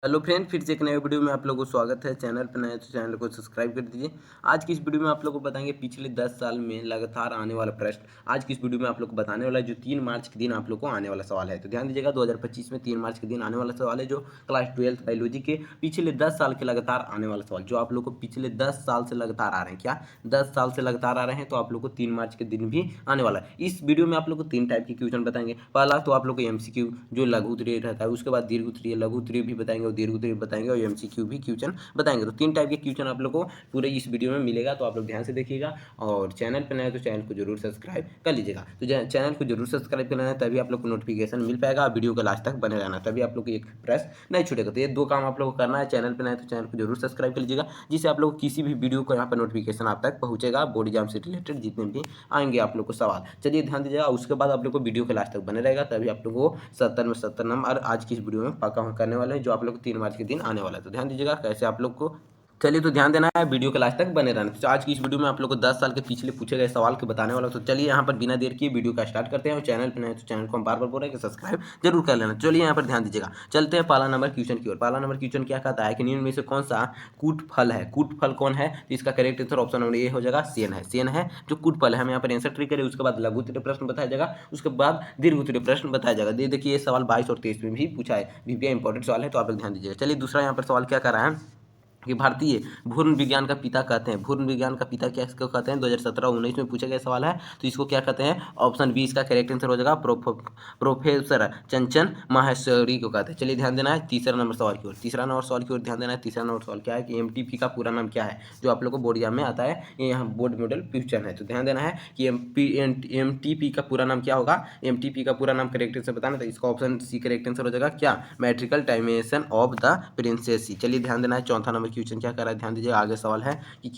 Hello friend, फिर से एक नए वीडियो में आप लोगों को स्वागत है। चैनल पर नए तो चैनल को सब्सक्राइब कर दीजिए। आज की इस वीडियो में आप लोगों को बताएंगे पिछले 10 साल में लगातार आने वाला प्रश्न। आज की इस वीडियो में आप लोग को बताने वाला है जो 3 मार्च के दिन आप लोग को आने वाला सवाल है। तो ध्यान दीजिएगा, 2025 में 3 मार्च के दिन आने वाला सवाल है जो क्लास 12 बायोलॉजी के पिछले 10 साल के लगातार आने वाला सवाल, जो आप लोग को पिछले 10 साल से लगातार आ रहे हैं। क्या 10 साल से लगातार आ रहे हैं? तो आप लोग को 3 मार्च के दिन भी आने वाला है। इस वीडियो में आप लोग को 3 टाइप के क्वेश्चन बताएंगे। पहला तो आप लोग को एमसीक्यू जो लघु उत्तरीय रहता है, उसके बाद दीर्घ उत्तरीय, लघु उत्तरीय भी बताएंगे और दीर्घ उत्तरीय बताएंगे और एमसीक्यू भी क्वेश्चन बताएंगे। तो 3 टाइप के क्वेश्चन आप लोग को पूरे इस वीडियो में मिलेगा, तो आप लोग ध्यान से देखिएगा। और चैनल पर नए तो चैनल को जरूर सब्सक्राइब कर लीजिएगा। तो चैनल को जरूर सब्सक्राइब कर लेना, तभी आप लोग को नोटिफिकेशन मिल पाएगा। वीडियो के लास्ट तक बने रहना, तभी आप लोग को एक प्रश्न नहीं छूटेगा। तो ये 2 काम आप लोग को करना है। चैनल पर नए तो चैनल को जरूर सब्सक्राइब कर लीजिएगा, जिससे आप लोग किसी भी वीडियो को यहाँ पर नोटिफिकेशन आप तक पहुँचेगा। बोर्ड एग्जाम से रिलेटेड जितने भी आएंगे आप लोग को सवाल, चलिए ध्यान दीजिएगा। उसके बाद आप लोग को वीडियो के लास्ट तक बने रहेगा, तभी आप लोग को 70 में 70 नंबर आज की इस वीडियो में पक्का करने वाले हैं, जो आप लोग को 3 मार्च के दिन आने वाला है। तो ध्यान दीजिएगा कैसे आप लोग को, चलिए तो ध्यान देना है, वीडियो के लास्ट तक बने रहना। तो आज की इस वीडियो में आप लोग को 10 साल के पिछले पूछे गए सवाल के बताने वाला हूं। तो चलिए यहाँ पर बिना देर किए वीडियो का स्टार्ट करते हैं। और चैनल पर नए तो चैनल को हम बार बार बोल रहे हैं कि सब्सक्राइब जरूर कर लेना। चलिए यहाँ पर ध्यान दीजिएगा, चलते हैं पहला नंबर क्वेश्चन की ओर। पहला नंबर क्वेश्चन क्या कहता है कि निम्न में से कौन सा कूट फल है? कूट फल कौन है? तो इसका correct answer option number A हो जाएगा, सेन है। सेन है जो कूट फल है। हम यहाँ पर आंसर ट्री करें, उसके बाद लघु उत्तरीय प्रश्न बताया जाएगा, उसके बाद दीर्घ उत्तरीय प्रश्न बताया जाएगा। देखिए ये सवाल 22 और 23 में भी पूछा है, भी इंपॉर्टेंट सवाल है, तो आप लोग ध्यान दीजिएगा। चलिए दूसरा यहाँ पर सवाल क्या कर रहा है कि भारतीय भूर्ण विज्ञान का पिता कहते हैं। भूर्ण विज्ञान का पिता क्या इसको कहते हैं? 2017-19 में पूछा गया सवाल है, तो इसको क्या कहते हैं? ऑप्शन बी इसका करेक्ट आंसर हो जाएगा, प्रोफेसर चंचन माहेश्वरी को कहते हैं। चलिए ध्यान देना है तीसरा नंबर सवाल की ओर। तीसरा नंबर सवाल की ओर ध्यान देना है। तीसरा नंबर सवाल क्या है कि एमटीपी का पूरा नाम क्या है? जो आप लोग को बोर्ड एग्जाम में आता है, ये यहाँ बोर्ड मॉडल क्वेश्चन है। तो ध्यान देना है कि एमटीपी का पूरा नाम क्या होगा। एमटीपी का पूरा नाम करेक्ट आंसर बताना, तो इसका ऑप्शन सी करेक्ट आंसर हो जाएगा क्या? मैट्रिकल टाइमेशन ऑफ द प्रिंसेसी। चलिए ध्यान देना है। चौथा नंबर क्वेश्चन क्या कर रहा है, ध्यान दीजिए। आगे सवाल है कि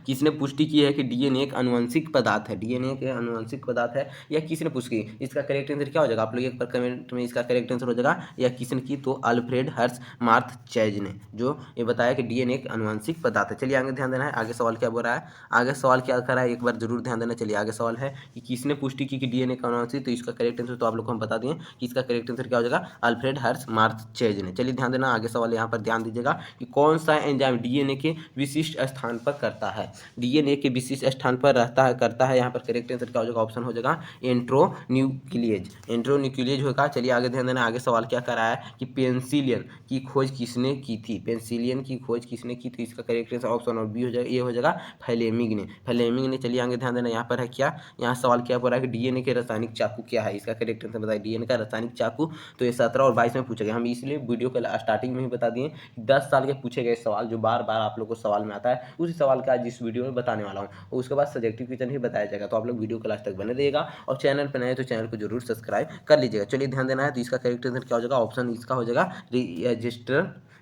किसने पुष्टि की है कि डीएनए एक आनुवंशिक पदार्थ है? डीएनए एक आनुवंशिक पदार्थ है, या किसने पुष्टि की? इसका करेक्ट आंसर क्या हो जाएगा? आप लोग एक बार कमेंट में इसका करेक्ट आंसर हो जाएगा, या किसने की? तो अल्फ्रेड हर्ष मार्थ चैज ने जो ये बताया कि डीएनए एक आनुवंशिक पदार्थ है। चलिए आगे ध्यान देना है, आगे सवाल क्या बोल रहा है, आगे सवाल क्या कर रहा है, एक बार जरूर ध्यान देना। चलिए आगे सवाल है कि किसने पुष्टि की कि डीएनए का आनुवंशिक, तो इसका करेक्ट आंसर तो आप लोग को हम बता दें कि इसका करेक्ट आंसर क्या हो जाएगा? अल्फ्रेड हर्ष मार्थ चैज ने। चलिए ध्यान देना, आगे सवाल यहाँ पर ध्यान दीजिएगा कि कौन सा एंजाइम डीएनए के विशिष्ट स्थान पर करता है? डीएनए के विशिष्ट स्थान पर रहता है, करता है। यहाँ पर करेक्ट आंसर क्या हो जाएगा? ऑप्शन हो जाएगा एंट्रोन्यूक्लिएज। एंट्रोन्यूक्लिएज होगा। चलिए आगे ध्यान देना, आगे सवाल क्या कर रहा है कि पेंसिलियन की खोज किसने की थी? पेंसिलियन की खोज किसने की? तो इसका करेक्ट आंसर ऑप्शन और बी हो जाएगा, ये हो जाएगा फ्लेमिंग ने। फ्लेमिंग ने। चलिए आगे ध्यान देना, यहाँ पर है क्या, यहाँ सवाल क्या बोल रहा है कि डीएनए के रासायनिक चाकू क्या है? इसका करेक्ट आंसर बताइए। डीएनए का रासायनिक चाकू, तो ये 17 और 22 में पूछा गया। हम इसलिए वीडियो के स्टार्टिंग में ही बता दिए 10 साल के पूछे गए सवाल, जो बार बार आप लोग को सवाल में आता है, उसी सवाल का आज इस वीडियो में बताने वाला हूँ। और उसके बाद सब्जेक्टिव क्वेश्चन ही बताया जाएगा। तो आप लोग वीडियो को लास्ट तक बने रहिएगा, और चैनल पर नए तो चैनल को जरूर सब्सक्राइब कर लीजिएगा। चलिए ध्यान देना है, तो इसका करेक्ट आंसर क्या हो जाएगा? ऑप्शन इसका हो जाएगा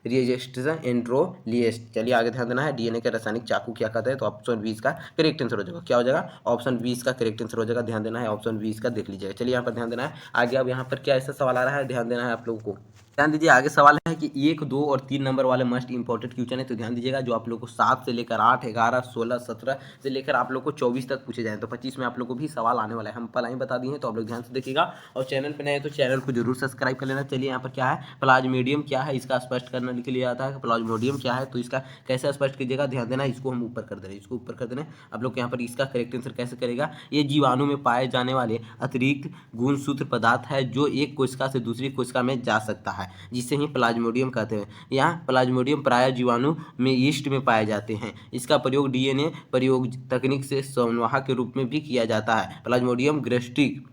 रिएजेस्ट्रेशन एंड्रोलिएस्ट। चलिए आगे ध्यान देना है, डीएनए के रासायनिक चाकू क्या कहते हैं? तो ऑप्शन 20 का करेक्ट आंसर हो जाएगा, क्या हो जाएगा? ऑप्शन 20 का करेक्ट आंसर हो जाएगा। ध्यान देना है, ऑप्शन 20 का देख लीजिएगा। चलिए यहाँ पर ध्यान देना है। आगे अब यहाँ पर क्या ऐसा सवाल आ रहा है, ध्यान देना है आप लोगों को। ध्यान दीजिए, आगे सवाल है कि 1, 2 और 3 नंबर वाले मस्ट इंपॉर्टेंट क्वेश्चन है। तो ध्यान दीजिएगा, जो आप लोग को 7 से लेकर 8, 11, 16, 17 से लेकर आप लोग को 24 तक पूछे जाए, तो 25 में आप लोग को भी सवाल आने वाला है। हम पहले ही बता दिए हैं, तो आप लोग ध्यान से देखिएगा। और चैनल पर नए हैं तो चैनल को जरूर सब्सक्राइब कर लेना। चलिए यहाँ पर क्या है, प्लाज्मोडियम क्या है, इसका स्पष्ट करने के लिए आता है। प्लाज्मोडियम क्या है, तो इसका कैसे स्पष्ट कीजिएगा? ध्यान देना, इसको हम ऊपर कर दे रहे हैं, इसको ऊपर कर दे रहे हैं। आप लोग यहाँ पर इसका करेक्ट आंसर कैसे करेगा? ये जीवाणु में पाए जाने वाले अतिरिक्त गुणसूत्र पदार्थ है, जो एक कोशिका से दूसरी कोशिका में जा सकता है, जिसे ही प्लाज्मोडियम कहते हैं। यहाँ प्लाज्मोडियम प्राय जीवाणु में यीस्ट में पाए जाते हैं। इसका प्रयोग डीएनए प्रयोग तकनीक से संवाहक के रूप में भी किया जाता है। प्लाज्मोडियम ग्रेस्टिक।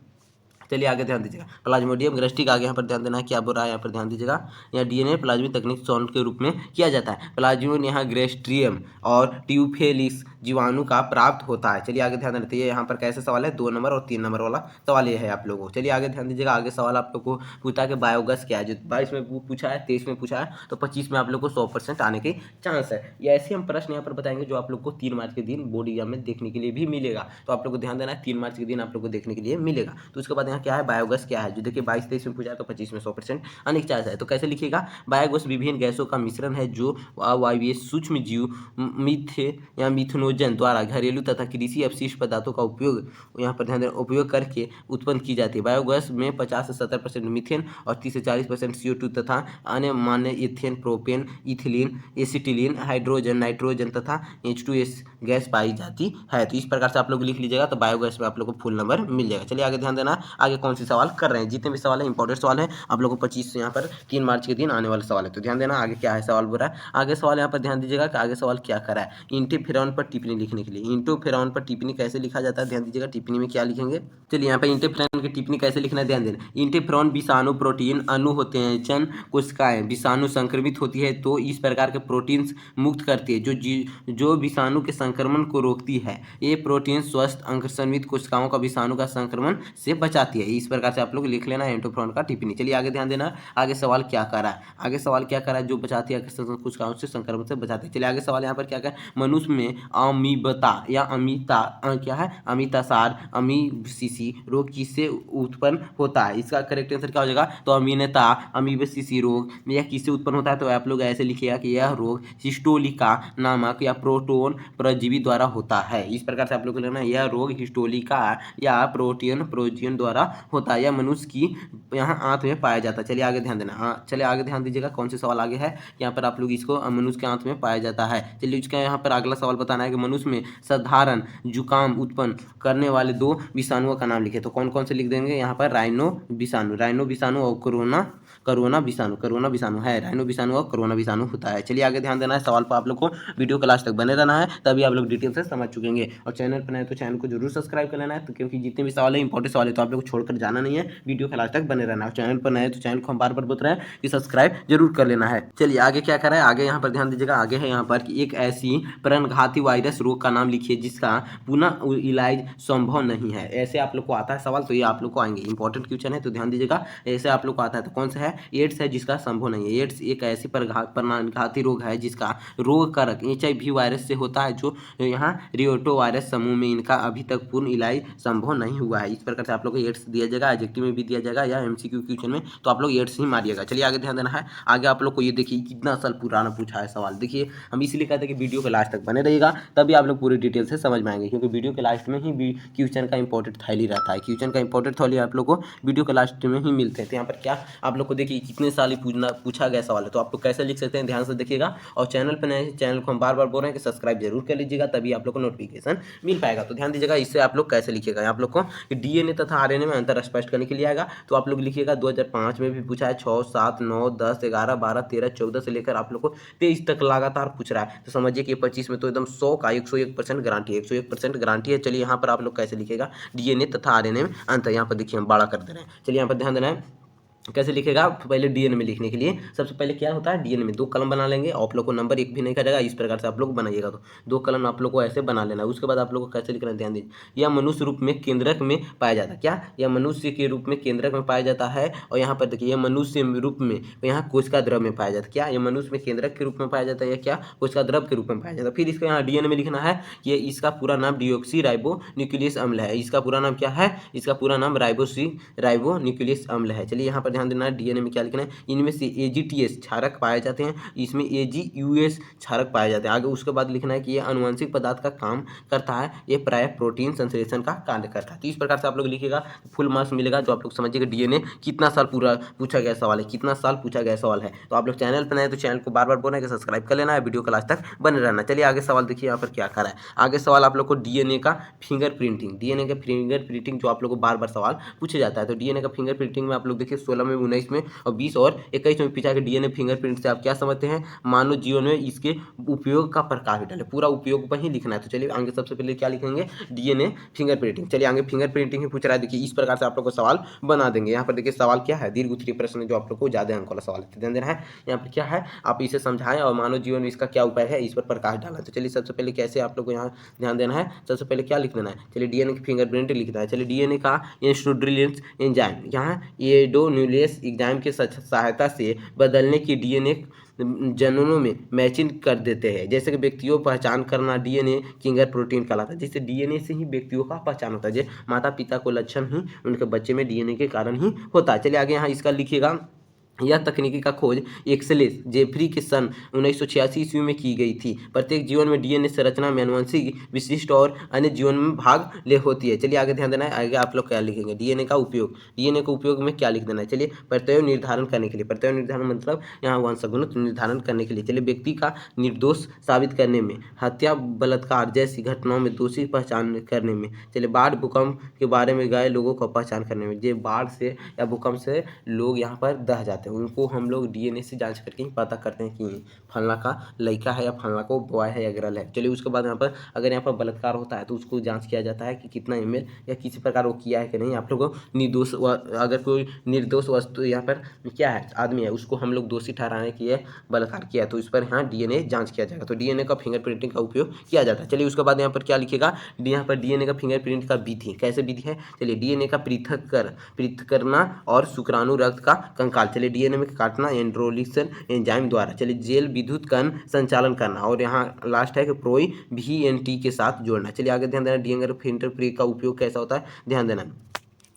चलिए आगे ध्यान दीजिएगा, प्लाज्मोडियम ग्रेस्टिक। आगे यहाँ पर ध्यान देना है, क्या बोल रहा है यहाँ पर ध्यान दीजिएगा। यहाँ डीएनए प्लाज्मिक तकनीक साउंड के रूप में किया जाता है। प्लाज्मिन यहाँ ग्रेस्ट्रियम और ट्यूफेलिस जीवाणु का प्राप्त होता है। चलिए आगे ध्यान देना, ये यहाँ पर कैसे सवाल है? 2 नंबर और 3 नंबर वाला सवाल ये है आप लोगों को। चलिए आगे ध्यान दीजिएगा, आगे सवाल आप लोग को पूछा कि बायोगैस क्या है, जो 22 में पूछा है, 23 में पूछा है, तो 25 में आप लोग को 100% आने के चांस है। ये ऐसे हम प्रश्न यहाँ पर बताएंगे जो आप लोग को 3 मार्च के दिन बोर्ड एग्जाम में देखने के लिए भी मिलेगा। तो आप लोग को ध्यान देना है, 3 मार्च के दिन आप लोग को देखने के लिए मिलेगा। तो उसके बाद यहाँ यहाँ क्या है, बायोगैस क्या है, जो देखिए 22-23 में पूछा तो 25 में 100% आने की चांस है। तो कैसे लिखिएगा, बायोगैस विभिन्न गैसों का मिश्रण है जो अवायवीय सूक्ष्म जीव मीथे या मिथेनोजन द्वारा घरेलू तथा कृषि अपशिष्ट पदार्थों का उपयोग, यहाँ पर ध्यान दें, उपयोग करके उत्पन्न की जाती है। बायोगैस में 50 से 70% मीथेन और 30 से 40% CO2 तथा अन्य मान्य ethane, propane, ethylene, acetylene, hydrogen, nitrogen तथा H2S गैस पाई जाती है। तो इस प्रकार से आप लोग लिख लीजिएगा, तो बायोगैस में आप लोग को फुल नंबर मिल जाएगा। चलिए आगे ध्यान देना, आगे कौन सी सवाल कर रहे हैं, जितने भी सवाल है इंपॉर्टेंट सवाल है, आप लोग को 25 यहाँ पर 3 मार्च के दिन आने वाला सवाल है। तो ध्यान देना आगे क्या है सवाल बोल रहा है। आगे सवाल यहाँ पर ध्यान दीजिएगा कि आगे सवाल क्या करा है, इंटरफेरॉन पर टिप्पणी लिखने के लिए। इंटरफेरॉन पर टिप्पणी कैसे लिखा जाता है, ध्यान दीजिएगा, टिप्पणी में क्या लिखेंगे। चलिए यहाँ पर इंटरफेरॉन की टिप्पणी कैसे लिखना है, ध्यान देना। इंटरफेरॉन विषाणु प्रोटीन अणु होते हैं, जन कोशिकाएं विषाणु संक्रमित होती है तो इस प्रकार के प्रोटीन्स मुक्त करती है जो विषाणु के संक्रमण को रोकती है। ये प्रोटीन स्वस्थ अंकुरित कोशिकाओं का विषाणु का संक्रमण से बचाती है। इस प्रकार से आप लोग लिख लेना इंटरफेरॉन का टिप्पणी। चलिए आगे ध्यान देना, आगे सवाल क्या कर रहा है, आगे सवाल क्या कर रहा है, जो बचाती है कोशिकाओं से संक्रमण से बचाती है। चलिए आगे सवाल यहाँ पर क्या है, मनुष्य में अमीबता या क्या है, अमितासार अमीबसिसी रोग किससे उत्पन्न होता है। इसका करेक्ट आंसर क्या हो जाएगा, तो अमीनता अमीबसिसी रोग यह किससे उत्पन्न होता है, तो आप लोग ऐसे लिखिएगा कि यह रोग हिस्टोलिका नामक या प्रोटोन परजीवी द्वारा होता है। इस प्रकार से आप लोग को लेना, यह रोग हिस्टोलिका या प्रोटीन प्रोजीन द्वारा होता है, यह मनुष्य की यहाँ आंत में पाया जाता है। चलिए आगे ध्यान देना, चलिए आगे ध्यान दीजिएगा, कौन से सवाल आगे है यहाँ पर, आप लोग इसको मनुष्य के आंत में पाया जाता है। चलिए इसका यहाँ पर अगला सवाल बताना है कि मनुष्य में साधारण जुकाम उत्पन्न करने वाले 2 विषाणुओं का नाम लिखे। तो कौन कौन से लिख देंगे यहाँ पर, राइनो विषाणु और कोरोना विषाणु है, राइनो विषाणु और कोरोना विषाणु होता है। चलिए आगे ध्यान देना है, सवाल पर आप लोग को वीडियो के लास्ट तक बने रहना है, तभी आप लोग डिटेल से समझ चुकेंगे। और चैनल पर नए तो चैनल को जरूर सब्सक्राइब कर लेना है, तो क्योंकि जितने भी सवाल है इंपॉर्टेंट सवाल है, तो आप लोग को छोड़कर जाना नहीं है, वीडियो के लास्ट तक बने रहना है। चैनल पर नए तो चैनल को हम बार बार बता रहे हैं कि सब्सक्राइब जरूर कर लेना है। चलिए आगे क्या करें, आगे यहाँ पर ध्यान दीजिएगा, आगे है यहाँ पर कि एक ऐसी प्राणघाती वायरस रोग का नाम लिखिए जिसका पुनः इलाज संभव नहीं है। ऐसे आप लोग को आता है सवाल, तो ये आप लोग को आएंगे, इंपॉर्टेंट क्वेश्चन है, तो ध्यान दीजिएगा। ऐसे आप लोग को आता है, तो कौन सा है, एड्स है जिसका संभव नहीं है। एड्स एक ऐसी प्राणघाती रोग है जिसका रोग कारक HIV वायरस से होता है, जो यहाँ रियोटो वायरस समूह में इनका अभी तक पूर्ण इलाज संभव नहीं हुआ है। इस प्रकार से आप लोग को एड्स दिया जाएगा, एडजेक्टिव में भी दिया जाएगा या MCQ क्वेश्चन में, तो आप लोग एड्स ही मारिएगा। चलिए आगे ध्यान देना है, आगे आप लोग को ये देखिए कितना साल पुराना पूछा है सवाल। देखिए हम इसलिए कहते हैं कि वीडियो के लास्ट तक बने रहिएगा, तभी आप लोग पूरी डिटेल से समझ में आएंगे, क्योंकि वीडियो के लास्ट में ही क्वेश्चन का इंपॉर्टेंट थैली रहता है। क्वेश्चन का इंपॉर्टेंट थैली आप लोग को वीडियो के लास्ट में ही मिलते हैं। तो यहाँ पर क्या आप लोग को देखिए कितने साल पूछा गया सवाल है, तो आप लोग कैसे लिख सकते हैं, ध्यान से देखिएगा। और चैनल पर नए, चैनल को हम बार बार बोल रहे हैं कि सब्सक्राइब जरूर कर लीजिएगा, तभी आप लोग को नोटिफिकेशन मिल पाएगा। तो ध्यान दीजिएगा, इससे आप लोग कैसे लिखिएगा, आप लोग को DNA तथा RNA में अंतर स्पष्ट करने के लिए आएगा। तो आप लोग लिखिएगा 2005 में भी पूछा है, 6, 7, 9, 10, 11, 12, 13, 14 से लेकर आप लोग को 23 तक लगातार पूछ रहा है। तो समझिए कि 25 में तो एकदम 100 का 101% गारंटी है, 101% गारंटी है। चलिए यहाँ पर आप लोग कैसे लिखेगा, DNA तथा RNA में अंतर, यहाँ पर देखिए हम बड़ा कर दे रहे हैं। चलिए यहाँ पर ध्यान देना है, कैसे लिखेगा, पहले DNA में लिखने के लिए सबसे पहले क्या होता है, DNA में 2 कलम बना लेंगे, आप लोग को नंबर 1 भी नहीं करेगा, इस प्रकार से आप लोग बनाइएगा। तो 2 कलम आप लोग को ऐसे बना लेना है। उसके बाद आप लोग को कैसे लिखना है, ध्यान दीजिए, यह मनुष्य रूप में केंद्रक में पाया जाता है। क्या, यह मनुष्य के रूप में केंद्रक में पाया जाता है। और यहाँ पर देखिए यह मनुष्य रूप में, यहाँ कोशिका द्रव में पाया जाता है। क्या, यह मनुष्य में केंद्रक के रूप में पाया जाता है, या क्या कोशिका द्रव के रूप में पाया जाता है। फिर इसका यहाँ DNA में लिखना है कि इसका पूरा नाम डिऑक्सी राइबो न्यूक्लियस अम्ल है। इसका पूरा नाम क्या है, इसका पूरा नाम राइबो न्यूक्लियस अम्ल है। चलिए यहाँ पर ध्यान देना है, DNA में क्या लिखना है, इनमें से AGTS क्षारक पाए जाते हैं, इसमें AGUS क्षारक पाए जाते हैं। आगे उसके बाद लिखना है कि यह अनुवांशिक पदार्थ का काम करता है, यह प्राय प्रोटीन संश्लेषण का कार्य करता है। तो इस प्रकार से आप लोग लिखिएगा, फुल मार्क्स मिलेगा। जो आप लोग समझिएगा DNA कितना साल पूरा पूछा गया सवाल है, कितना साल पूछा गया सवाल है। तो आप लोग चैनल पर नए तो चैनल को बार बार बोलना है कि सब्सक्राइब कर लेना है, वीडियो के लास्ट तक बने रहना। चलिए आगे सवाल देखिए, यहाँ पर क्या कर रहा है। आगे सवाल आप लोग को DNA का फिंगरप्रिंटिंग, DNA का फिंगरप्रिंटिंग जो आप लोग को बार बार सवाल पूछे जाता है। तो DNA का फिंगरप्रिंटिंग में आप लोग देखिए 16 में, 19 में और 20 और 21 में पूछा कि DNA फिंगरप्रिंट से आप क्या समझते हैं, मानव जीवन में इसके उपयोग का प्रकाश डाले, पूरा उपयोग पर ही लिखना है। तो चलिए आगे सबसे पहले क्या लिखेंगे, DNA फिंगरप्रिंटिंग। चलिए आगे फिंगरप्रिंटिंग ही पूछ रहा है। देखिए इस प्रकार से आप लोग को सवाल बना देंगे। यहाँ पर देखिए सवाल क्या है, दीर्घ उत्तरीय प्रश्न, जो आप लोग को ज्यादा अंक वाला सवाल है, ध्यान देना है। यहाँ पर क्या है, आप इसे समझाएं और मानव जीवन में इसका क्या उपाय है, इस पर प्रकाश डालना। तो चलिए सबसे पहले कैसे आप लोग को यहाँ ध्यान देना है, सबसे पहले क्या लिख देना है, चलिए DNA की फिंगरप्रिंट लिखना है। चलिए DNA का इंस्ट्रोड्रिलेंस एंजाइम, यहाँ एडोन्यूक्लिक न्यूक्लियस एंजाइम की सहायता से बदलने की डीएनए जननों में मैचिंग कर देते हैं। जैसे कि व्यक्तियों पहचान करना डीएनए किंगर प्रोटीन कहलाता है। जैसे डीएनए से ही व्यक्तियों का पहचान होता है, जैसे माता पिता को लक्षण ही उनके बच्चे में डीएनए के कारण ही होता है। चलिए आगे यहाँ इसका लिखिएगा। यह तकनीकी का खोज एक्सलेस जेफरी के सन 1986 ईस्वी में की गई थी। प्रत्येक जीवन में डीएनए संरचना में आनुवंशिक विशिष्ट और अन्य जीवन में भाग ले होती है। चलिए आगे ध्यान देना है। आगे आप लोग क्या लिखेंगे, डीएनए का उपयोग, डीएनए का उपयोग में क्या लिख देना है। चलिए प्रत्यय निर्धारण करने के लिए, प्रत्यय निर्धारण मतलब यहाँ वंशगुणित निर्धारण करने के लिए। चलिए व्यक्ति का निर्दोष साबित करने में, हत्या बलात्कार जैसी घटनाओं में दोषी पहचान करने में। चलिए बाढ़ भूकंप के बारे में गए लोगों को पहचान करने में, जो बाढ़ से या भूकंप से लोग यहाँ पर दह जाते हैं उनको हम लोग डीएनए से जांच करके ही पता करते हैं कि फलना का लड़का है या फलना को बॉय है या गर्ल है। चलिए उसके बाद यहाँ पर अगर यहाँ पर बलात्कार होता है तो उसको जांच किया जाता है कि कितना एमएल या किसी प्रकार वो किया है कि नहीं। आप लोगों को निर्दोष, अगर कोई निर्दोष वस्तु यहाँ पर क्या है आदमी है उसको हम लोग दोषी ठहराने के लिए बलात्कार किया है तो इस पर यहाँ डीएनए जांच किया जाएगा। तो डीएनए का फिंगरप्रिंटिंग का उपयोग किया जाता है। चलिए उसके बाद यहाँ पर क्या लिखेगा, यहाँ पर डीएनए का फिंगरप्रिंट का विधि कैसे विधि है। चलिए डीएनए का पृथक करना और शुक्राणु रक्त का कंकाल, चलिए डीएनए में काटना एंड्रोलिसन एंजाइम द्वारा। चलिए जेल विद्युत कण संचालन करना और यहाँ लास्ट है कि प्रोई VNT के साथ जोड़ना। चलिए आगे ध्यान देना। डीएनए फिंगरप्रिंट का उपयोग कैसा होता है, ध्यान देना।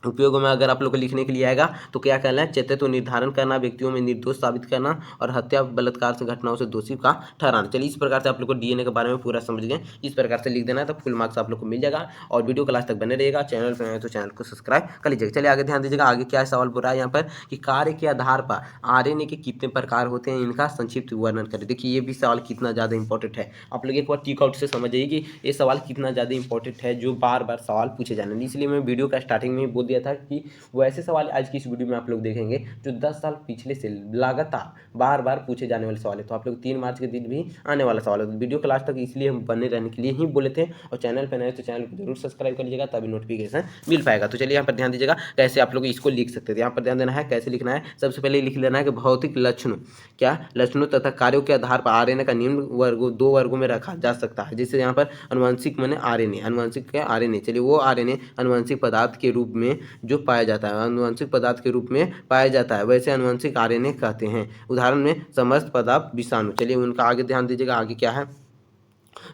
उपयोग में अगर आप लोग को लिखने के लिए आएगा तो क्या कहना है, चेतत्व निर्धारण करना, व्यक्तियों में निर्दोष साबित करना और हत्या बलात्कार से घटनाओं से दोषी का ठहराना। चलिए इस प्रकार से आप लोग को डीएनए के बारे में पूरा समझ गए, इस प्रकार से लिख देना है तो फुल मार्क्स आप लोग को मिल जाएगा। और वीडियो क्लास तक बने रहेगा। चैनल पर आए तो चैनल को सब्सक्राइब कर लीजिएगा। चलिए आगे ध्यान दीजिएगा। आगे क्या सवाल बोल रहा है यहाँ पर कि कार्य के आधार पर आरएनए के कितने प्रकार होते हैं, इनका संक्षिप्त वर्णन करें। देखिए ये भी सवाल कितना ज़्यादा इंपॉर्टेंट है, आप लोग एक बार टिक आउट से समझ जाइए कि ये सवाल कितना ज़्यादा इंपॉर्टेंट है, जो बार बार सवाल पूछे जाने। इसलिए मैं वीडियो का स्टार्टिंग में ही बोल दिया था कि वैसे सवाल आज की इस वीडियो में आप लोग देखेंगे जो 10 साल पिछले से लगातार बार बार पूछे जाने वाले सवाल है। तो आप लोग 3 मार्च के दिन भी आने वाला सवाल है। तो वीडियो क्लास तक इसलिए हम बने रहने के लिए ही बोले थे। और चैनल पर नए तो चैनल को जरूर सब्सक्राइब कर लीजिएगा, तभी नोटिफिकेशन मिल पाएगा। तो चलिए यहाँ पर ध्यान दीजिएगा कैसे आप लोग इसको लिख सकते थे। यहाँ पर ध्यान देना है कैसे लिखना है। सबसे पहले लिख लेना है कि भौतिक लक्षणों, क्या लक्षणों तथा कार्यों के आधार पर आरएनए का निम्न वर्गों 2 वर्गों में रखा जा सकता है। जैसे यहाँ पर अनुवांशिक माने आरएनए, अनुवांशिक क्या आरएनए। चलिए वो आरएनए अनुवांशिक पदार्थ के रूप में जो पाया जाता है, अनुवांशिक पदार्थ के रूप में पाया जाता है, वैसे अनुवांशिक आरएनए कहते हैं। उदाहरण में समस्त पदार्थ विषाणु। चलिए उनका आगे ध्यान दीजिएगा। आगे क्या है,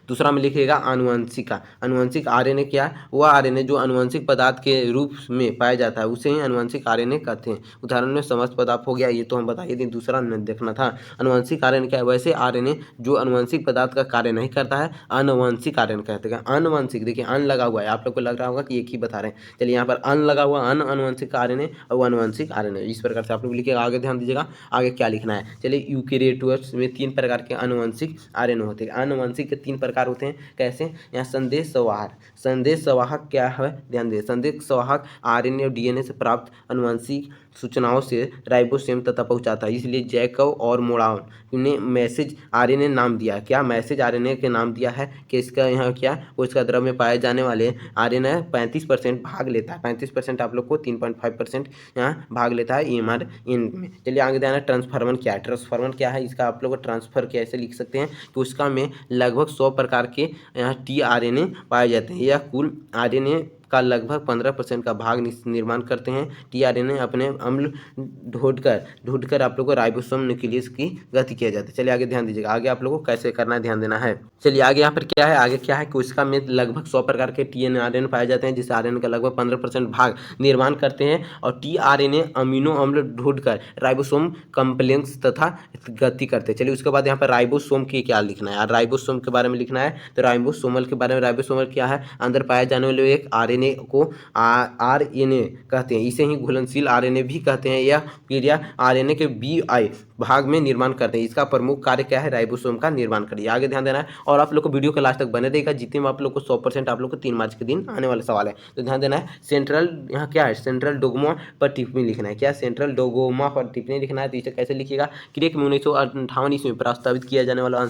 दूसरा में लिखिएगा आनुवंशिका। अनुवांशिक आरएनए क्या है, वह आरएनए जो अनुवांशिक पदार्थ के रूप में पाया जाता है उसे ही अनुवांशिक आरएनए कहते हैं। उदाहरण में समस्त पदार्थ हो गया, ये तो हम बता दिए, दूसरा न देखना था। अनुवांशिक आरएनए क्या है, वैसे आरएनए जो अनुवांशिक पदार्थ का कार्य नहीं करता है अनुवांशिक आरएनए कहते हैं। अनुवांशिक देखिए अन लगा हुआ है, आप लोग को लग रहा होगा कि एक ही बता रहे हैं। चलिए यहाँ पर अन लगा हुआ, अन अनुवांशिक आरएनए और अनुवांशिक आरएनए, इस प्रकार से आप लोग लिखिएगा। आगे ध्यान दीजिएगा आगे क्या लिखना है। चलिए यूकेरियोट्स में 3 प्रकार के अनुवांशिक आरएनए होते हैं। अनुवांशिक के 3 प्रकार होते हैं। कैसे, यहाँ संदेश संवाहक, संदेश संवाहक क्या है, ध्यान दें। संदेश संवाहक आरएनए और डीएनए से प्राप्त अनुवांशिक सूचनाओं से राइबोसोम तक पहुंचाता है। इसलिए जैकब और मोरान ने मैसेज आरएनए नाम दिया। क्या मैसेज आरएनए के नाम दिया है कि इसका यहाँ क्या वो इसका द्रव में पाए जाने वाले आरएनए 35% भाग लेता है। 35% आप लोग को 3.5% यहाँ भाग लेता है एमआरएन में। चलिए आगे ध्यान है। ट्रांसफार्मर क्या है, ट्रांसफार्मर क्या है, इसका आप लोग ट्रांसफर कैसे लिख सकते हैं कि उसका में लगभग 100 प्रकार के यहाँ टीआरएनए पाए जाते हैं। यह कुल आरएनए का लगभग 15% का भाग निर्माण करते हैं। टीआरएनए अपने अम्ल ढूंढकर आप लोगों को राइबोसोम न्यूक्लियस की गति किया जाता है। चलिए आगे ध्यान दीजिएगा। आगे आप लोगों को कैसे करना है ध्यान देना है। चलिए आगे यहाँ पर क्या है, आगे क्या है कि उसका में लगभग 100 प्रकार के टीआरएनए पाए जाते हैं, जिस आरएनए का लगभग 15% भाग निर्माण करते हैं। और टीआरएनए अमीनो अम्ल ढूंढकर राइबोसोम कॉम्प्लेक्स तथा गति करते हैं। चलिए उसके बाद यहाँ पर राइबोसोम की क्या लिखना है, राइबोसोम के बारे में लिखना है। तो राइबोसोमल के बारे में, राइबोसोमल क्या है, अंदर पाए जाने वाले एक आरएनए को आरएनए कहते हैं। इसे ही घुलनशील आरएनए भी कहते हैं। यह क्रिया आरएनए के बीआई भाग में निर्माण करते हैं। इसका प्रमुख कार्य क्या है, राइबोसोम का निर्माण करिए। आगे ध्यान देना है और आप लोग को वीडियो के लास्ट तक बने रहेगा। जितने में आप लोग को 100% आप लोग को 3 मार्च के दिन आने वाला सवाल है, तो ध्यान देना है। सेंट्रल यहाँ क्या है, सेंट्रल डोगमा पर टिप्पणी लिखना है। क्या सेंट्रल डोगोमा पर टिप्पणी लिखना है। तो इसे कैसे लिखिएगा, क्रिक में 1958 ईस्वी में प्रस्तावित किया जाने वाला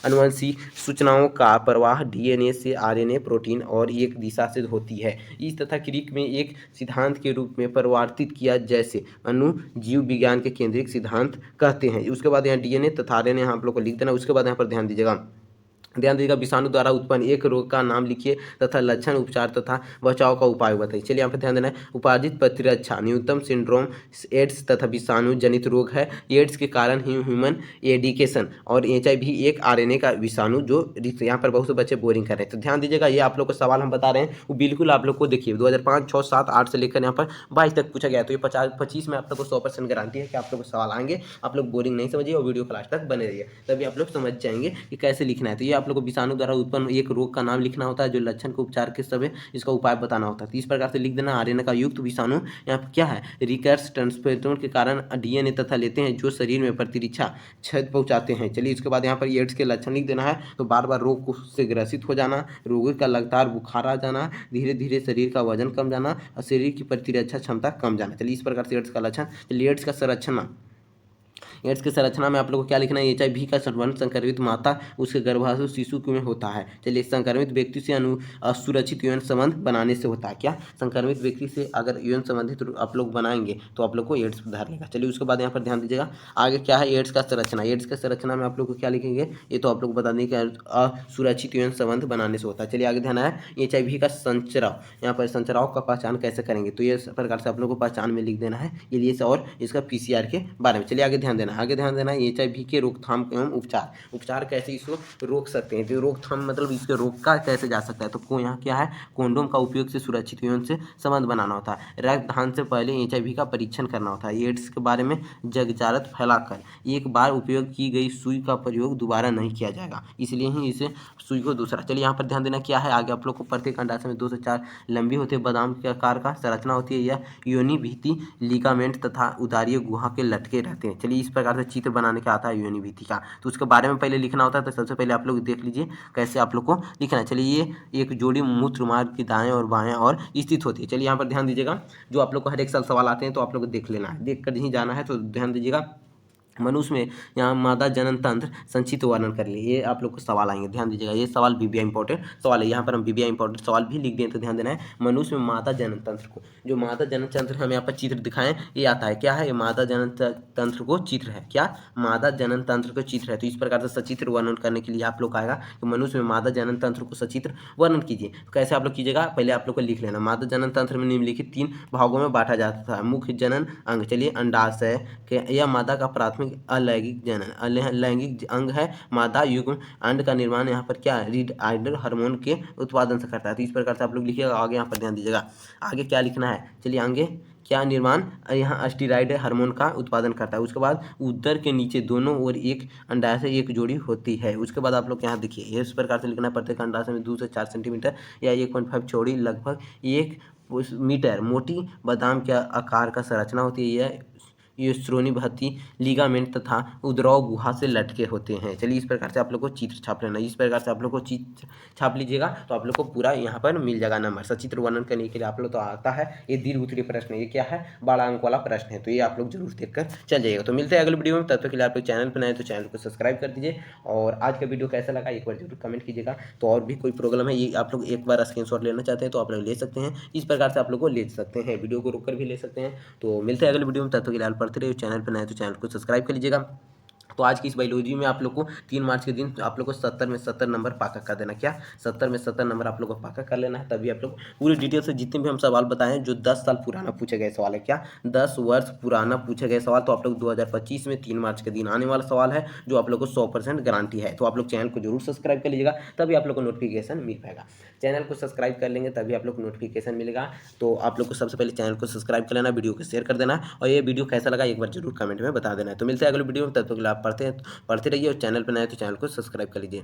अनुवांशिक सूचनाओं का प्रवाह डीएनए से आरएनए प्रोटीन और एक दिशा से होती है। इस तथा क्रिक में एक सिद्धांत के रूप में परिवर्तित किया, जैसे अणु जीव विज्ञान के केंद्रित सिद्धांत कहते हैं। उसके बाद यहाँ डीएनए तथा आरएनए आप लोग को लिख देना। उसके बाद यहाँ पर ध्यान दीजिएगा ध्यान दीजिएगा, विषाणु द्वारा उत्पन्न एक रोग का नाम लिखिए तथा लक्षण, उपचार तथा बचाव का उपाय बताइए। चलिए यहाँ पर ध्यान देना है, उपार्जित प्रतिरक्षा न्यूनतम सिंड्रोम एड्स तथा विषाणु जनित रोग है। एड्स के कारण ह्यूमन एडिकेशन और HIV एक RNA का विषाणु जो यहाँ पर बहुत से बच्चे बोरिंग कर रहे हैं। तो ध्यान दीजिएगा, ये आप लोग को सवाल हम बता रहे हैं वो बिल्कुल आप लोग को देखिए 2005, 6, 7, 8 से लेकर यहाँ पर 22 तक पूछा गया है। तो ये 25 में आप लोग को 100% गारंटी है कि आप लोग को सवाल आएंगे। आप लोग बोरिंग नहीं समझिए और वीडियो को लास्ट तक बने रहिए, तभी आप लोग समझ जाएंगे कि कैसे लिखना है। तो ये आप लोग को विषाणु द्वारा उत्पन्न एक रोग का नाम लिखना होता है, जो लक्षण को, उपचार के सब है, इसका उपाय बताना होता है। तो इस प्रकार से लिख देना, RNA का युक्त विषाणु यहाँ पर क्या है, रिकर्स ट्रांसक्रिप्शन के कारण DNA तथा लेते हैं जो शरीर में प्रतिरक्षा क्षति पहुंचाते हैं। चलिए इसके बाद यहाँ पर एड्स के लक्षण लिख देना है। तो बार बार रोग से ग्रसित हो जाना, रोगी का लगातार बुखार आ जाना, धीरे धीरे शरीर का वजन कम जाना और शरीर की प्रतिरक्षा क्षमता कम जाना। चलिए इस प्रकार से एड्स का लक्षण। चलिए एड्स का संरचना, एड्स की संरचना में आप लोग को क्या लिखना है, HIV का संक्रमण संक्रमित माता उसके गर्भाशय शिशु में होता है। चलिए संक्रमित व्यक्ति से असुरक्षित यौन संबंध बनाने से होता है। क्या, संक्रमित व्यक्ति से अगर यौन संबंधित आप लोग बनाएंगे तो आप लोग को एड्स धर लेगा। चलिए उसके बाद यहाँ पर ध्यान दीजिएगा, आगे क्या है, एड्स का संरचना। एड्स का संरचना में आप लोग को क्या लिखेंगे, ये तो आप लोग बता दें कि असुरक्षित यौन संबंध बनाने से होता है। चलिए आगे ध्यान है, HIV का संचराव, यहाँ पर संचराव का पहचान कैसे करेंगे, तो ये प्रकार से आप लोग को पहचान में लिख देना है ये और इसका PCR के बारे में। चलिए आगे ध्यान देना, आगे ध्यान देना है HIV के रोकथाम एवं उपचार। उपचार कैसे इसको रोक सकते हैं, तो रोकथाम मतलब इसके रोका कैसे जा सकता है। तो यहाँ क्या है, कोंडोम का उपयोग से सुरक्षित यौन से संबंध बनाना होता है। रक्तदान से पहले HIV का परीक्षण करना होता है। एड्स के बारे में जगजारत फैलाकर एक बार उपयोग की गई सुई का प्रयोग दोबारा नहीं किया जाएगा, इसलिए ही इसे सुई को दूसरा। चलिए यहाँ पर ध्यान देना क्या है, आगे आप लोग को प्रत्येक अंडाशय में 2 से 4 लंबी होती है बादाम के आकार का संरचना होती है। यह योनि भीति, लिगामेंट तथा उदारीय गुहा के लटके रहते हैं। चलिए इस प्रकार से चित्र बनाने का आता है योनि भीति का, तो उसके बारे में पहले लिखना होता है। तो सबसे पहले आप लोग देख लीजिए कैसे आप लोग को लिखना है। चलिए ये एक जोड़ी मूत्र मार्ग की दाएं और बाएं और स्थित होती है। चलिए यहाँ पर ध्यान दीजिएगा, जो आप लोग को हर एक साल सवाल आते हैं तो आप लोग को देख लेना है, देख कर ही जाना है। तो ध्यान दीजिएगा, मनुष्य में यहाँ मादा जनन तंत्र संक्षिप्त वर्णन कर लिए, ये आप लोग को सवाल आएंगे। ध्यान दीजिएगा, ये सवाल BBI इंपॉर्टेंट सवाल है, यहाँ पर हम BBI इंपॉर्टेंट सवाल भी लिख दें। तो ध्यान देना है, मनुष्य में मादा जनन तंत्र को, जो मादा जनन तंत्र हम यहाँ पर चित्र दिखाएं, ये आता है। क्या है, ये मादा जनन तंत्र को चित्र है। क्या, मादा जनन तंत्र को चित्र है। तो इस प्रकार से सचित्र वर्णन करने के लिए आप लोग आएगा कि मनुष्य में मादा जनन तंत्र को सचित्र वर्णन कीजिए। तो कैसे आप लोग कीजिएगा, पहले आप लोग को लिख लेना, मादा जनन तंत्र में निम्नलिखित 3 भागों में बांटा जाता है। मुख्य जनन अंग, चलिए अंडाशय यह मादा का प्राथमिक अलैंगिक जनन, लैंगिक अंग है। मादा युग्म अंड का निर्माण यहाँ पर क्या है, रीड आइडल हार्मोन के उत्पादन से करता है। तो इस प्रकार से आप लोग लिखिएगा। आगे यहाँ पर ध्यान दीजिएगा, आगे क्या लिखना है। चलिए आगे क्या निर्माण, यहाँ स्टीराइड हार्मोन का उत्पादन करता है। उसके बाद उदर के नीचे दोनों ओर एक अंडाशय एक जोड़ी होती है। उसके बाद आप लोग यहाँ देखिए, इस प्रकार से लिखना है, प्रत्येक अंडाशय में 2 से 4 सेंटीमीटर या 1.5 चौड़ी लगभग 1 मीटर मोटी बादाम के आकार का संरचना होती है। यह ये श्रोणी भती लिगामेंट तथा उदराव गुहा से लटके होते हैं। चलिए इस प्रकार से आप लोग को चित्र छाप लेना, इस प्रकार से आप लोग को चित्र छाप लीजिएगा तो आप लोग को पूरा यहाँ पर मिल जाएगा नंबर। सचित्र वर्णन करने के लिए आप लोग तो आता है, ये दीर्घ उत्तरीय प्रश्न है, ये क्या है, बड़ा अंक वाला प्रश्न है। तो ये आप लोग जरूर देखकर चल जाइएगा। तो मिलते हैं अगले वीडियो में, तब तक के लिए आप लोग चैनल पर नए तो चैनल को सब्सक्राइब कर दीजिए। और आज का वीडियो कैसा लगा एक बार जरूर कमेंट कीजिएगा। तो और भी कोई प्रॉब्लम है, ये आप लोग एक बार स्क्रीनशॉट लेना चाहते हैं तो आप लोग ले सकते हैं। इस प्रकार से आप लोग को ले सकते हैं, वीडियो को रोक कर भी ले सकते हैं। तो मिलते हैं अगले वीडियो में, तब तक के लिए आप पढ़ते रहिए। चैनल पर नए तो चैनल को सब्सक्राइब कर लीजिएगा। तो आज की इस बायोलॉजी में आप लोग को 3 मार्च के दिन आप लोग को 70 में 70 नंबर पाका कर देना। क्या, 70 में 70 नंबर आप लोग को पाका कर लेना है, तभी आप लोग पूरी डिटेल से जितने भी हम सवाल बताए हैं जो 10 साल पुराना पूछे गए सवाल है। क्या, 10 वर्ष पुराना पूछे गए सवाल, तो आप लोग 2025 में 3 मार्च के दिन आने वाला सवाल है, जो आप लोग को 100% गारंटी है। तो आप लोग चैनल को जरूर सब्सक्राइब कर लीजिएगा, तभी आप लोग को नोटिफिकेशन मिल पाएगा। चैनल को सब्सक्राइब कर लेंगे तभी आप लोग को नोटिफिकेशन मिलेगा। तो आप लोग को सबसे पहले चैनल को सब्सक्राइब कर लेना, वीडियो को शेयर कर देना और ये वीडियो कैसा लगा एक बार जरूर कमेंट में बता देना है। तो मिलते हैं अगले वीडियो में, तब तक आप पढ़ते रहिए और चैनल पर नए तो चैनल को सब्सक्राइब कर लीजिए।